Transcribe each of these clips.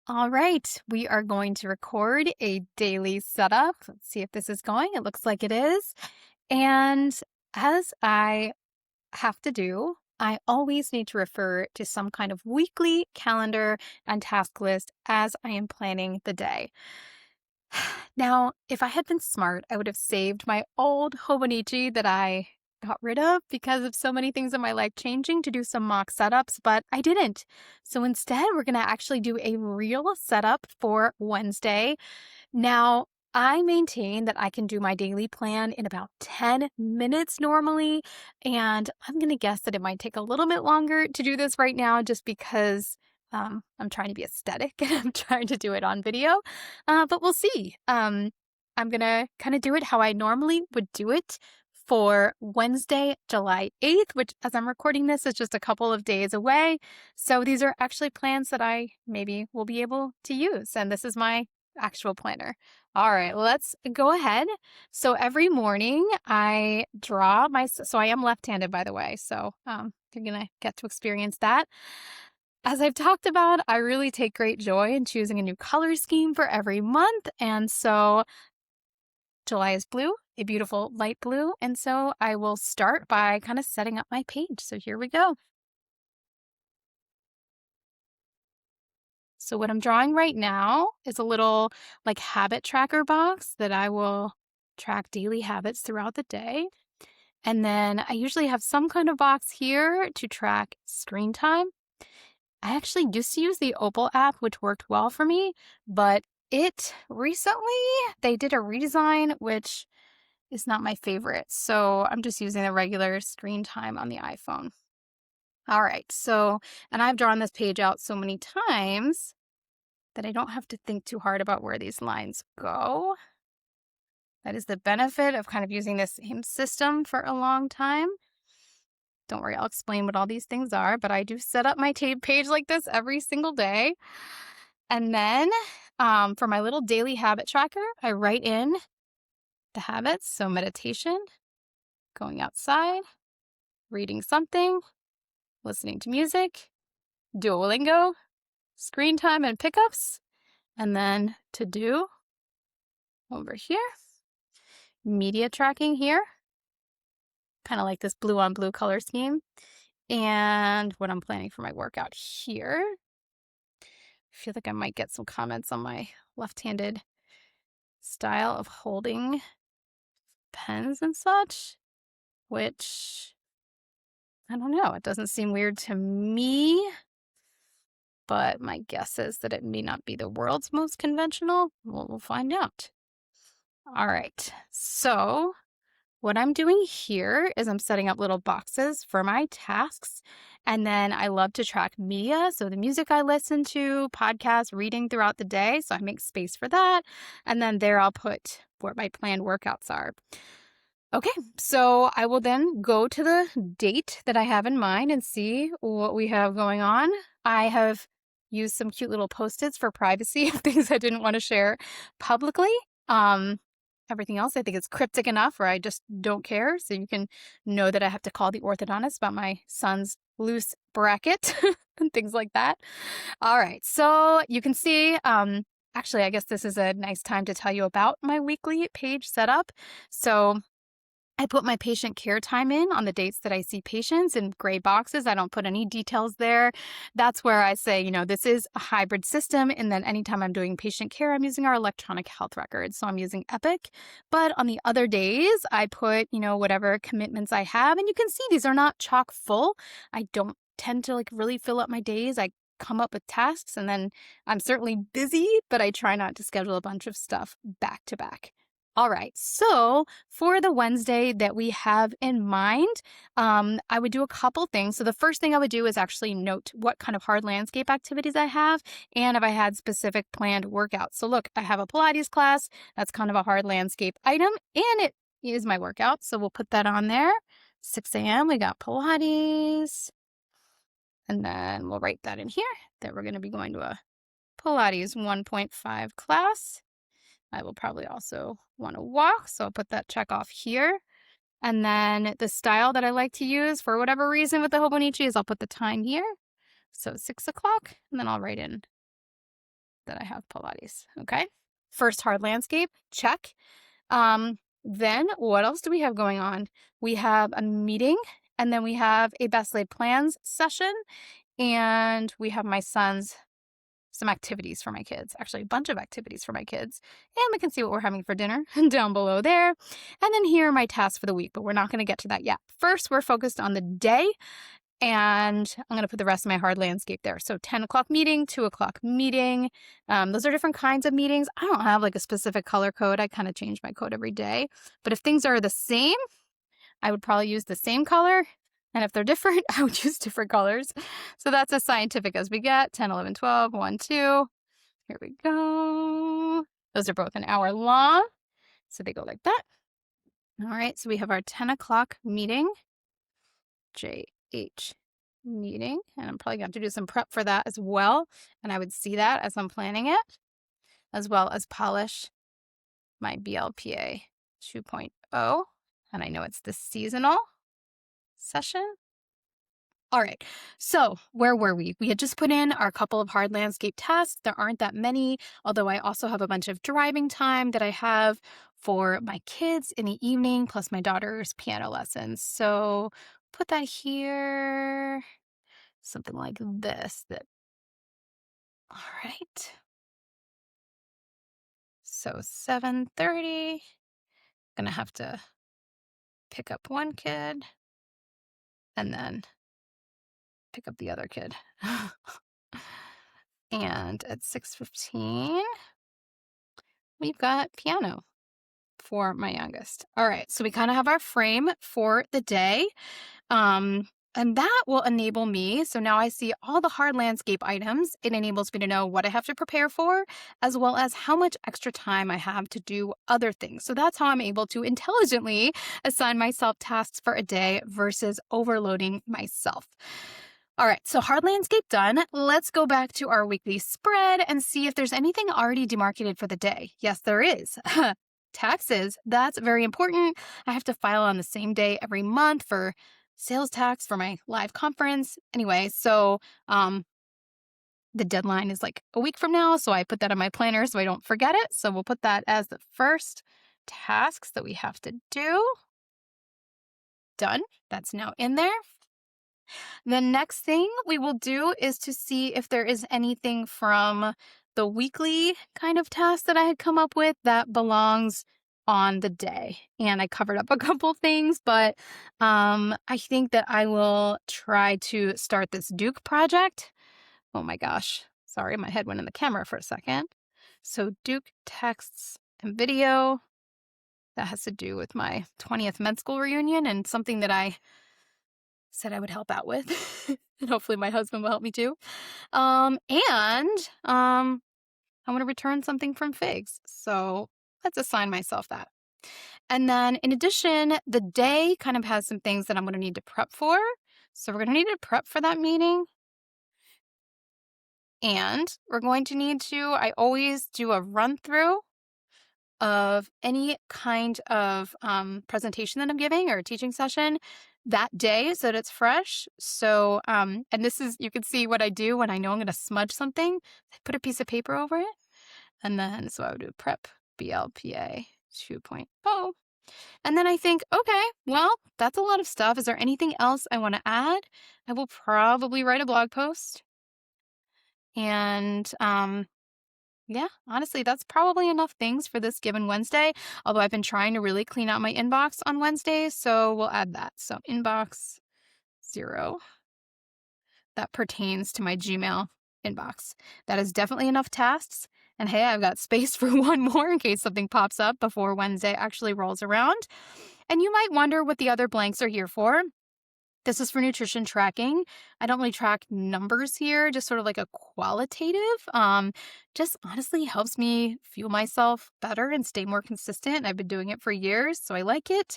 All right, we are going to record a daily setup. Let's see if this is going. It looks like it is. And as I have to do, I always need to refer to some kind of weekly calendar and task list as I am planning the day. Now, if I had been smart, I would have saved my old Hobonichi that I got rid of because of so many things in my life changing to do some mock setups, but I didn't. So instead, we're going to actually do a real setup for Wednesday. Now, I maintain that I can do my daily plan in about 10 minutes normally, and I'm going to guess that it might take a little bit longer to do this right now just because I'm trying to be aesthetic and I'm trying to do it on video, but we'll see. I'm going to kind of do it how I normally would do it for Wednesday, July 8th, which as I'm recording this is just a couple of days away. So these are actually plans that I maybe will be able to use. And this is my actual planner. All right, let's go ahead. So every morning I draw so I am left-handed, by the way. So you're going to get to experience that. As I've talked about, I really take great joy in choosing a new color scheme for every month. And so July is blue, a beautiful light blue. And so I will start by kind of setting up my page. So here we go. So what I'm drawing right now is a little like habit tracker box that I will track daily habits throughout the day. And then I usually have some kind of box here to track screen time. I actually used to use the Opal app, which worked well for me, but it recently, they did a redesign, which is not my favorite. So I'm just using the regular screen time on the iPhone. All right, so, and I've drawn this page out so many times that I don't have to think too hard about where these lines go. That is the benefit of kind of using the same system for a long time. Don't worry, I'll explain what all these things are, but I do set up my page like this every single day. And then for my little daily habit tracker, I write in the habits. So meditation, going outside, reading something, listening to music, Duolingo, screen time and pickups, and then to do over here, media tracking here, kind of like this blue on blue color scheme, and what I'm planning for my workout here. I feel like I might get some comments on my left-handed style of holding pens and such, which I don't know. It doesn't seem weird to me, but my guess is that it may not be the world's most conventional. We'll find out. All right, so what I'm doing here is I'm setting up little boxes for my tasks. And then I love to track media. So the music I listen to, podcasts, reading throughout the day. So I make space for that. And then there I'll put what my planned workouts are. Okay, so I will then go to the date that I have in mind and see what we have going on. I have used some cute little Post-its for privacy of things I didn't want to share publicly. Everything else I think is cryptic enough where I just don't care. So you can know that I have to call the orthodontist about my son's loose bracket and things like that. All right, so you can see, actually, I guess this is a nice time to tell you about my weekly page setup. So I put my patient care time in on the dates that I see patients in gray boxes. I don't put any details there. That's where I say, this is a hybrid system. And then anytime I'm doing patient care, I'm using our electronic health records. So I'm using Epic. But on the other days, I put, whatever commitments I have. And you can see these are not chock full. I don't tend to really fill up my days. I come up with tasks and then I'm certainly busy, but I try not to schedule a bunch of stuff back to back. All right, so for the Wednesday that we have in mind, I would do a couple things. So the first thing I would do is actually note what kind of hard landscape activities I have and if I had specific planned workouts. So look, I have a Pilates class. That's kind of a hard landscape item and it is my workout. So we'll put that on there. 6 a.m. we got Pilates. And then we'll write that in here that we're going to be going to a Pilates 1.5 class. I will probably also want to walk, so I'll put that check off here. And then the style that I like to use for whatever reason with the Hobonichi is I'll put the time here. So 6 o'clock, and then I'll write in that I have Pilates. Okay. First hard landscape, check. Then what else do we have going on? We have a meeting, and then we have a best laid plans session, and we have my son's some activities for my kids, actually a bunch of activities for my kids. And we can see what we're having for dinner down below there. And then here are my tasks for the week, but we're not going to get to that yet. First, we're focused on the day, and I'm going to put the rest of my hard landscape there. So 10 o'clock meeting, 2 o'clock meeting. Those are different kinds of meetings. I don't have like a specific color code. I kind of change my code every day. But if things are the same, I would probably use the same color. And if they're different, I would use different colors. So that's as scientific as we get. 10, 11, 12, 1, 2. Here we go. Those are both an hour long. So they go like that. All right. So we have our 10 o'clock meeting. JH meeting. And I'm probably going to have to do some prep for that as well. And I would see that as I'm planning it, as well as polish my BLPA 2.0. And I know it's the seasonal session. All right, so where were we? We had just put in our couple of hard landscape tasks. There aren't that many, although I also have a bunch of driving time that I have for my kids in the evening, plus my daughter's piano lessons. So put that here, something like this. All right. So 7:30, gonna have to pick up one kid and then pick up the other kid. And at 6:15, we've got piano for my youngest. All right, so we kind of have our frame for the day. And that will enable me. So now I see all the hard landscape items. It enables me to know what I have to prepare for, as well as how much extra time I have to do other things. So that's how I'm able to intelligently assign myself tasks for a day versus overloading myself. All right, so hard landscape done. Let's go back to our weekly spread and see if there's anything already demarcated for the day. Yes, there is. Taxes, that's very important. I have to file on the same day every month for sales tax for my live conference. Anyway, so the deadline is like a week from now, so I put that on my planner so I don't forget it. So we'll put that as the first tasks that we have to do. Done. That's now in there. The next thing we will do is to see if there is anything from the weekly kind of task that I had come up with that belongs on the day. And I covered up a couple things, but I think that I will try to start this Duke project. Oh my gosh. Sorry, my head went in the camera for a second. So Duke texts and video. That has to do with my 20th med school reunion and something that I said I would help out with. And hopefully my husband will help me too. I want to return something from Figs. So let's assign myself that. And then in addition, the day kind of has some things that I'm going to need to prep for. So we're going to need to prep for that meeting. And we're going to need to, I always do a run through of any kind of presentation that I'm giving or a teaching session that day so that it's fresh. So, and this is, you can see what I do when I know I'm going to smudge something. I put a piece of paper over it. And then, so I would do prep BLPA 2.0. And then I think, okay, well, that's a lot of stuff. Is there anything else I want to add? I will probably write a blog post. And yeah, honestly, that's probably enough things for this given Wednesday. Although I've been trying to really clean out my inbox on Wednesdays, so we'll add that. So inbox 0. That pertains to my Gmail inbox. That is definitely enough tasks. And hey, I've got space for one more in case something pops up before Wednesday actually rolls around. And you might wonder what the other blanks are here for. This is for nutrition tracking. I don't really track numbers here, just sort of like a qualitative. Just honestly helps me fuel myself better and stay more consistent. I've been doing it for years, so I like it.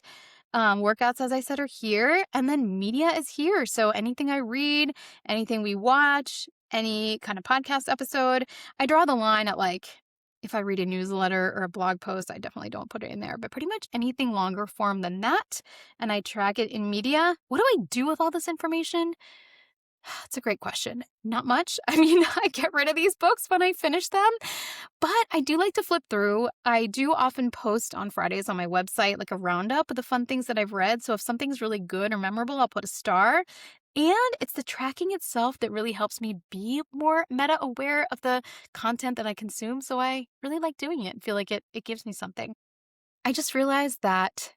Workouts, as I said, are here. And then media is here. So anything I read, anything we watch, any kind of podcast episode, I draw the line at like, if I read a newsletter or a blog post, I definitely don't put it in there. But pretty much anything longer form than that, and I track it in media. What do I do with all this information? That's a great question. Not much. I mean, I get rid of these books when I finish them, but I do like to flip through. I do often post on Fridays on my website like a roundup of the fun things that I've read. So if something's really good or memorable, I'll put a star. And it's the tracking itself that really helps me be more meta aware of the content that I consume. So I really like doing it and feel like it gives me something. I just realized that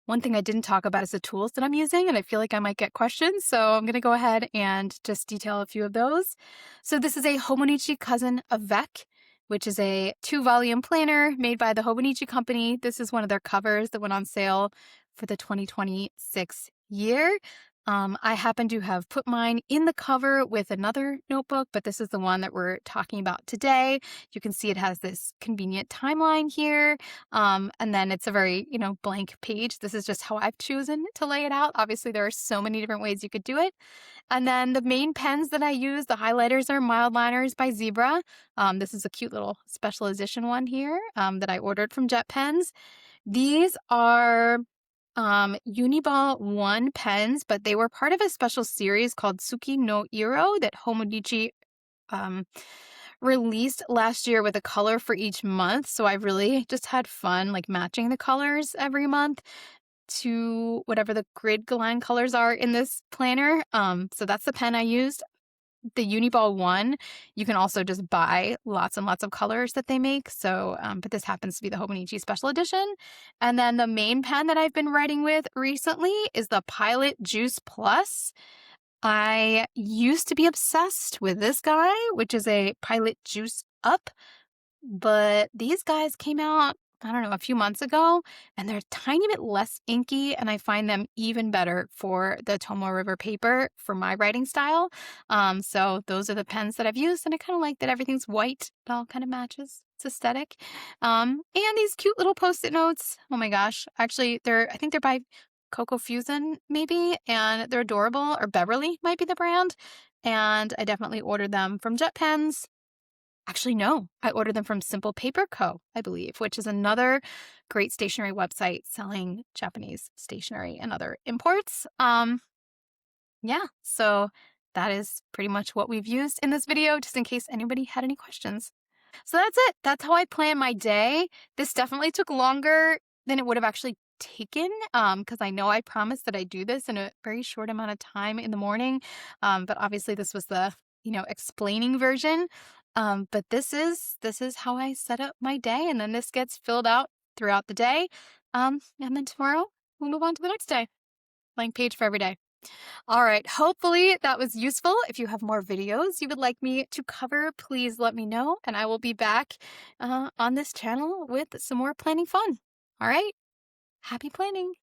one thing I didn't talk about is the tools that I'm using, and I feel like I might get questions, so I'm going to go ahead and just detail a few of those. So this is a Hobonichi Cousin Avec, which is a 2-volume planner made by the Hobonichi Company. This is one of their covers that went on sale for the 2026 year. I happen to have put mine in the cover with another notebook, but this is the one that we're talking about today. You can see it has this convenient timeline here. And then it's a very, blank page. This is just how I've chosen to lay it out. Obviously, there are so many different ways you could do it. And then the main pens that I use, the highlighters are Mild Liners by Zebra. This is a cute little special edition one here that I ordered from Jet Pens. These are Uniball 1 pens, but they were part of a special series called Tsuki no Iro that Homodichi released last year with a color for each month. So I really just had fun like matching the colors every month to whatever the grid line colors are in this planner. So that's the pen I used. The Uniball one, you can also just buy lots and lots of colors that they make. So, but this happens to be the Hobonichi Special Edition. And then the main pen that I've been writing with recently is the Pilot Juice Plus. I used to be obsessed with this guy, which is a Pilot Juice Up, but these guys came out, I don't know, a few months ago, and they're a tiny bit less inky, and I find them even better for the Tomo River paper for my writing style. So those are the pens that I've used, and I kind of like that everything's white. It all kind of matches. It's aesthetic. And these cute little Post-it notes. Oh my gosh. Actually, I think they're by Coco Fusion, maybe, and they're adorable, or Beverly might be the brand. And I definitely ordered them from Jet Pens. Actually, no, I ordered them from Simple Paper Co., I believe, which is another great stationery website selling Japanese stationery and other imports. Yeah, so that is pretty much what we've used in this video, just in case anybody had any questions. So that's it. That's how I plan my day. This definitely took longer than it would have actually taken, because I know I promised that I do this in a very short amount of time in the morning. But obviously this was the, explaining version. But this is how I set up my day, and then this gets filled out throughout the day. And then tomorrow we'll move on to the next day. Blank page for every day. All right, hopefully that was useful. If you have more videos you would like me to cover, please let me know, and I will be back on this channel with some more planning fun. All right, happy planning.